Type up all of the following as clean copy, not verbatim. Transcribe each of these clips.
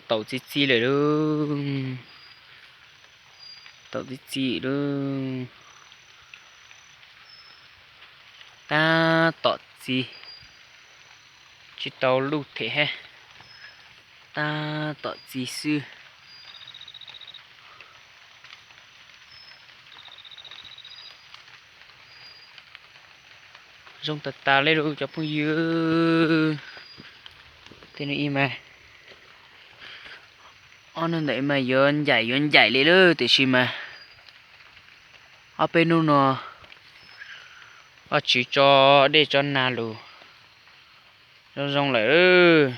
tàu chi rồi đó, tàu chi đó, ta tọt chi, chỉ tàu lưu thế ha, ta tọt chi sư, rong ta lấy đồ cho phong dư, thế này mà, anh này mà dọn dạy lấy đó, thì xí mà, ở bênนู้nọ, ở chỉ cho để cho na luôn, rong lại ư.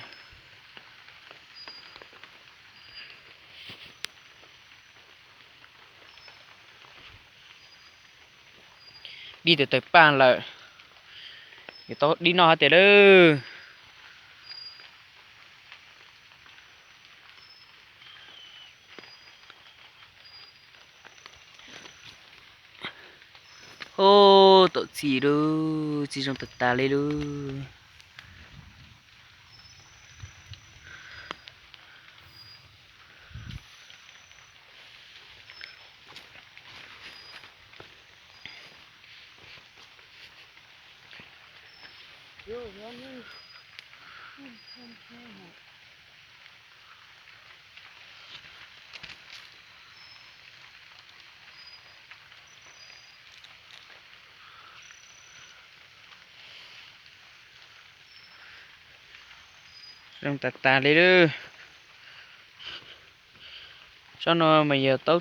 Đi từ tới bàn là cái to đi nó thế đó ô tội gì đâu chỉ trong tật ta lên đâu trong tật ta lên đâu cho nó mà giờ tao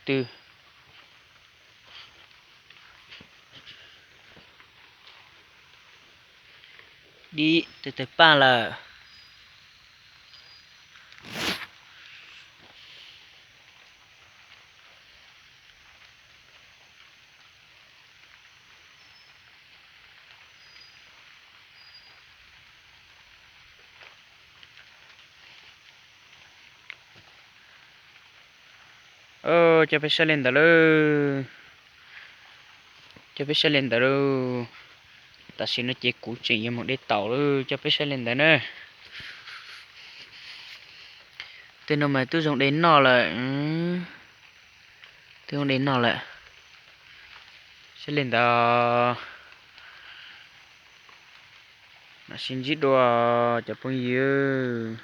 từ đi từ tới bàn là cho phải xe lên đó luôn cho phải xe lên đó luôn ta xin nó chỉ cú chỉ một đế tàu luôn cho phải xe lên đó nữa tên nó mà tôi dùng đến nó là tôi dùng đến nó là xe lên đó nó xin giết đồ cho phong yêu